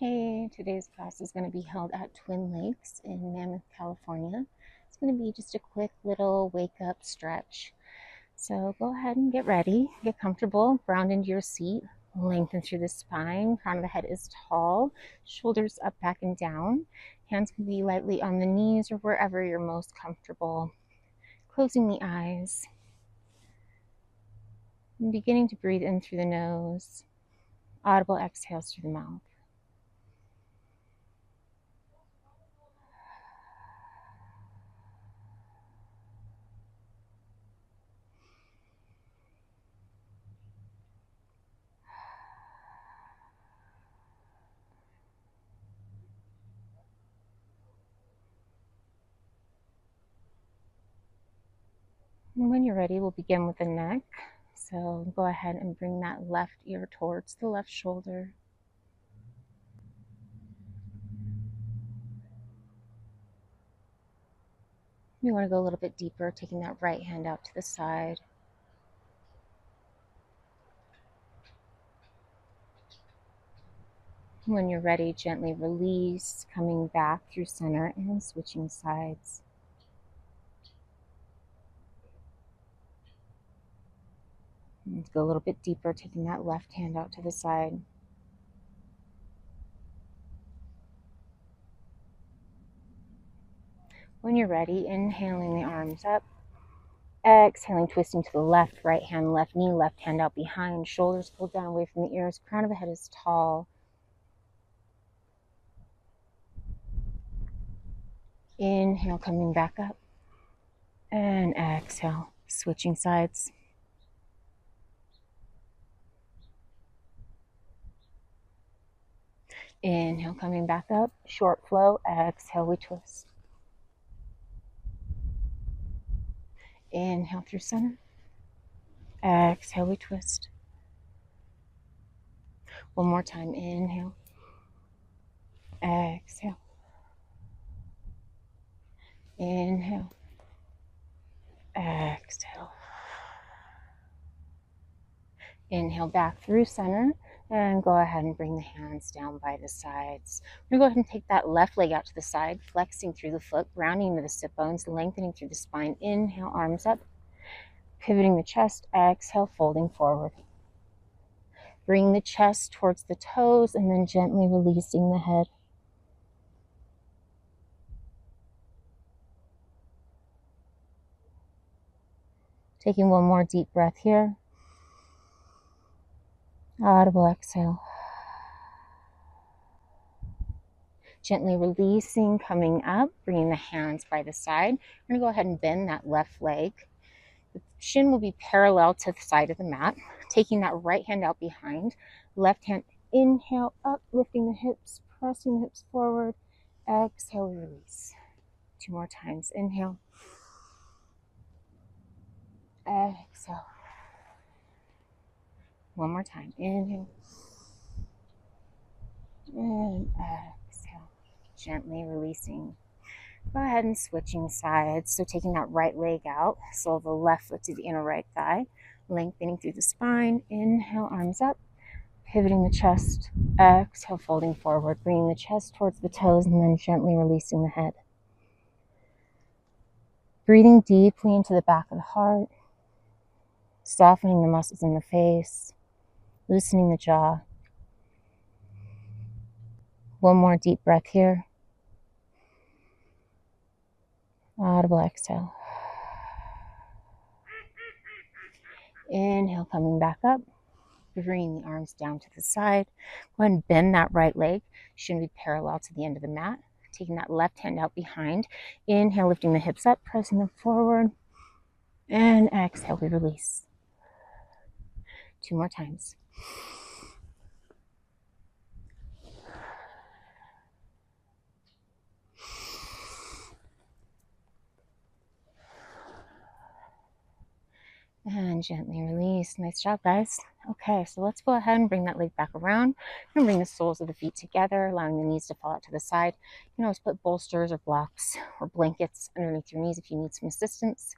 Hey, today's class is going to be held at Twin Lakes in Mammoth, California. It's going to be just a quick little wake up stretch. So go ahead and get ready, get comfortable, ground into your seat, lengthen through the spine, crown of the head is tall, shoulders up, back, and down. Hands can be lightly on the knees or wherever you're most comfortable. Closing the eyes and beginning to breathe in through the nose, audible exhales through the mouth. And when you're ready, we'll begin with the neck. So go ahead and bring that left ear towards the left shoulder. You want to go a little bit deeper, taking that right hand out to the side. When you're ready, gently release, coming back through center and switching sides. And go a little bit deeper, taking that left hand out to the side. When you're ready, inhaling the arms up. Exhaling, twisting to the left, right hand, left knee, left hand out behind. Shoulders pulled down away from the ears. Crown of the head is tall. Inhale, coming back up. And exhale, switching sides. Inhale, coming back up. Short flow. Exhale, we twist. Inhale through center. Exhale, we twist. One more time. Inhale. Exhale. Inhale. Exhale. Inhale back through center. And go ahead and bring the hands down by the sides. We're going to go ahead and take that left leg out to the side, flexing through the foot, grounding into the sit bones, lengthening through the spine. Inhale, arms up. Pivoting the chest. Exhale, folding forward. Bring the chest towards the toes and then gently releasing the head. Taking one more deep breath here. Audible exhale. Gently releasing, coming up, bringing the hands by the side. We're going to go ahead and bend that left leg. The shin will be parallel to the side of the mat. Taking that right hand out behind. Left hand, inhale, up, lifting the hips, pressing the hips forward. Exhale, release. Two more times. Inhale. Exhale. One more time. Inhale. And exhale. Gently releasing. Go ahead and switching sides. So taking that right leg out, sole of the left foot to the inner right thigh, lengthening through the spine. Inhale, arms up, pivoting the chest. Exhale, folding forward, bringing the chest towards the toes and then gently releasing the head. Breathing deeply into the back of the heart, softening the muscles in the face, loosening the jaw. One more deep breath here. Audible exhale. Inhale, coming back up. Bringing the arms down to the side. Go ahead and bend that right leg. Shouldn't be parallel to the end of the mat. Taking that left hand out behind. Inhale, lifting the hips up, pressing them forward. And exhale, we release. Two more times. And gently release. Nice job, guys. Okay, so let's go ahead and bring that leg back around and bring the soles of the feet together, allowing the knees to fall out to the side. You can always put bolsters or blocks or blankets underneath your knees if you need some assistance.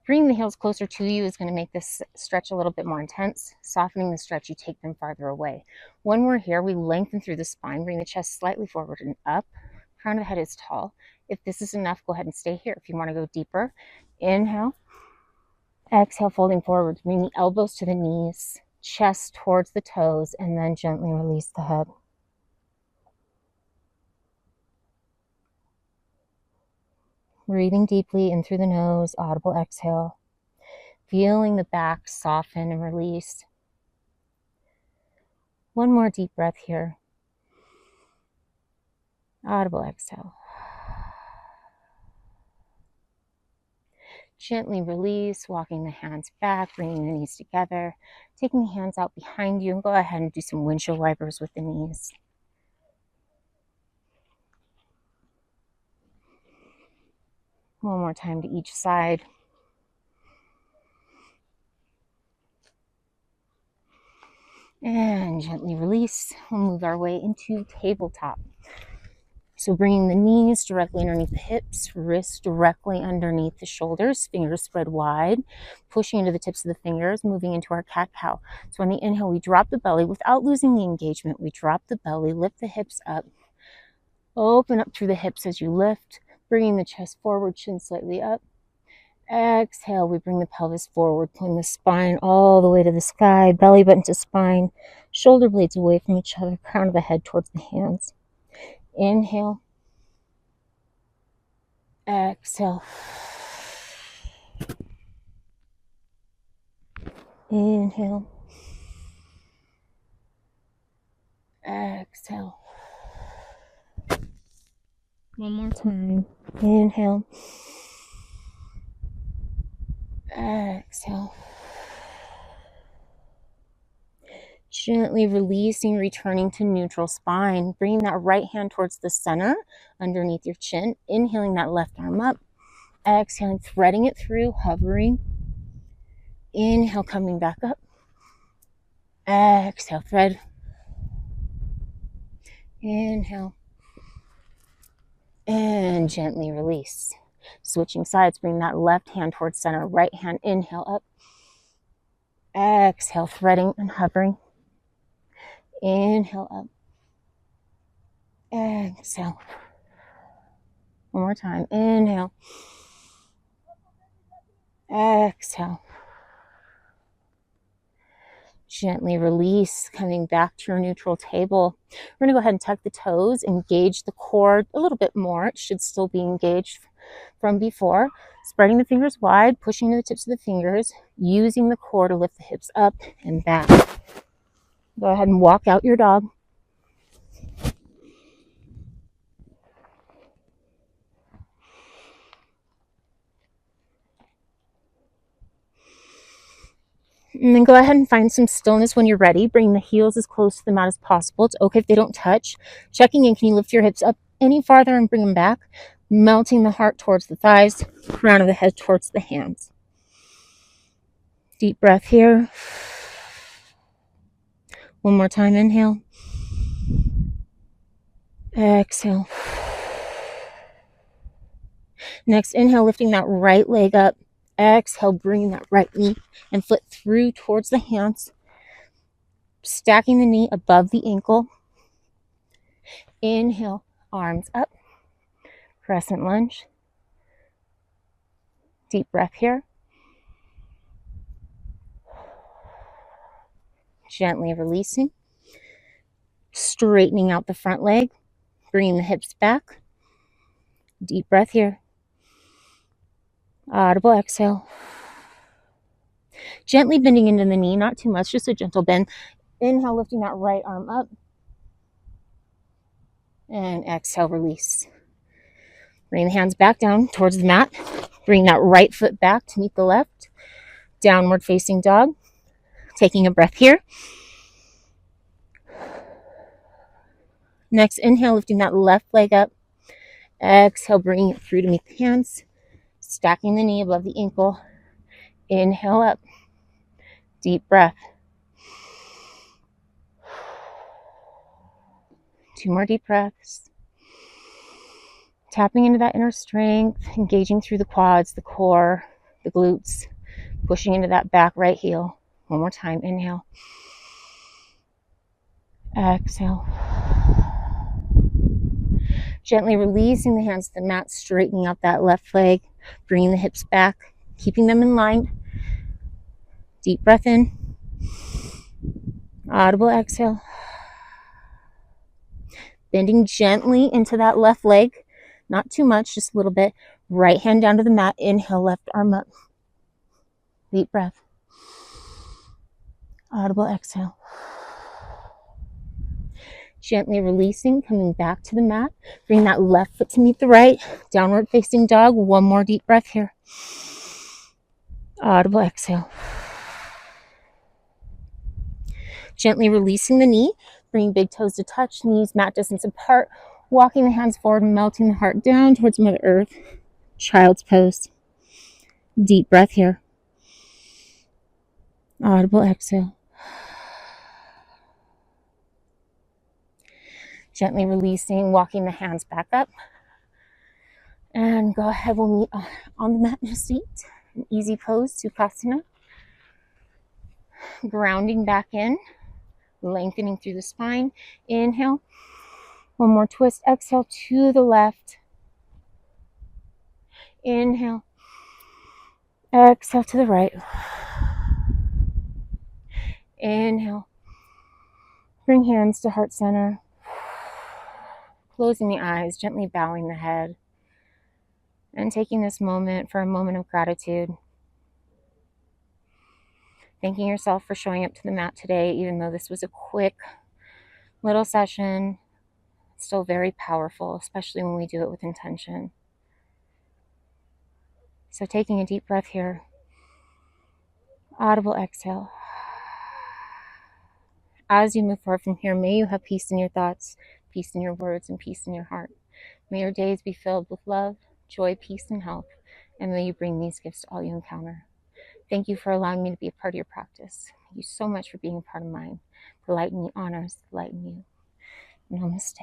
Bringing the heels closer to you is going to make this stretch a little bit more intense. Softening the stretch, you take them farther away. When we're here, we lengthen through the spine, bring the chest slightly forward and up. Crown of the head is tall. If this is enough, go ahead and stay here. If you want to go deeper, inhale. Exhale, folding forward. Bring the elbows to the knees, chest towards the toes, and then gently release the head. Breathing deeply in through the nose, audible exhale. Feeling the back soften and release. One more deep breath here. Audible exhale. Gently release, walking the hands back, bringing the knees together, taking the hands out behind you, and go ahead and do some windshield wipers with the knees. One more time to each side. And gently release. We'll move our way into tabletop. So bringing the knees directly underneath the hips, wrists directly underneath the shoulders, fingers spread wide, pushing into the tips of the fingers, moving into our cat-cow. So on the inhale, we drop the belly without losing the engagement. We drop the belly, lift the hips up, open up through the hips as you lift, bringing the chest forward, chin slightly up. Exhale, we bring the pelvis forward, pulling the spine all the way to the sky, belly button to spine, shoulder blades away from each other, crown of the head towards the hands. Inhale. Exhale. Inhale. Exhale. One more time. Inhale. Exhale. Gently releasing, returning to neutral spine. Bringing that right hand towards the center, underneath your chin. Inhaling that left arm up. Exhaling, threading it through, hovering. Inhale, coming back up. Exhale, thread. Inhale. And gently release. Switching sides, bring that left hand towards center, right hand, inhale up. Exhale, threading and hovering. Inhale up. Exhale. One more time. Inhale. Exhale. Gently release, coming back to your neutral table. We're going to go ahead and tuck the toes, engage the core a little bit more. It should still be engaged from before. Spreading the fingers wide, pushing to the tips of the fingers, using the core to lift the hips up and back. Go ahead and walk out your dog. And then go ahead and find some stillness when you're ready. Bring the heels as close to the mat as possible. It's okay if they don't touch. Checking in, can you lift your hips up any farther and bring them back? Melting the heart towards the thighs, crown of the head towards the hands. Deep breath here. One more time, inhale. Exhale. Next, inhale, lifting that right leg up. Exhale, bringing that right knee and foot through towards the hands. Stacking the knee above the ankle. Inhale, arms up. Crescent lunge. Deep breath here. Gently releasing. Straightening out the front leg. Bringing the hips back. Deep breath here. Audible exhale. Gently bending into the knee, not too much, just a gentle bend. Inhale, lifting that right arm up. And exhale, release. Bring the hands back down towards the mat. Bring that right foot back to meet the left. Downward facing dog. Taking a breath here. Next, inhale, lifting that left leg up. Exhale, bringing it through to meet the hands. Stacking the knee above the ankle. Inhale up. Deep breath. 2 more deep breaths. Tapping into that inner strength, engaging through the quads, the core, the glutes, pushing into that back right heel. One more time. Inhale. Exhale. Gently releasing the hands to the mat, straightening out that left leg, bringing the hips back, keeping them in line. Deep breath in. Audible exhale. Bending gently into that left leg. Not too much, just a little bit. Right hand down to the mat. Inhale, left arm up. Deep breath. Audible exhale. Gently releasing, coming back to the mat. Bring that left foot to meet the right. Downward facing dog. One more deep breath here. Audible exhale. Gently releasing the knee. Bring big toes to touch, knees mat distance apart. Walking the hands forward, melting the heart down towards Mother Earth. Child's pose. Deep breath here. Audible exhale. Gently releasing, walking the hands back up. And go ahead, we'll meet on the mat in a seat. An easy pose, Sukhasana. Grounding back in, lengthening through the spine. Inhale. One more twist. Exhale to the left. Inhale. Exhale to the right. Inhale. Bring hands to heart center. Closing the eyes, gently bowing the head. And taking this moment for a moment of gratitude. Thanking yourself for showing up to the mat today, even though this was a quick little session. It's still very powerful, especially when we do it with intention. So taking a deep breath here. Audible exhale. As you move forward from here, may you have peace in your thoughts, peace in your words, and peace in your heart. May your days be filled with love, joy, peace, and health, and may you bring these gifts to all you encounter. Thank you for allowing me to be a part of your practice. Thank you so much for being a part of mine. The light in me honors the light in you. Namaste.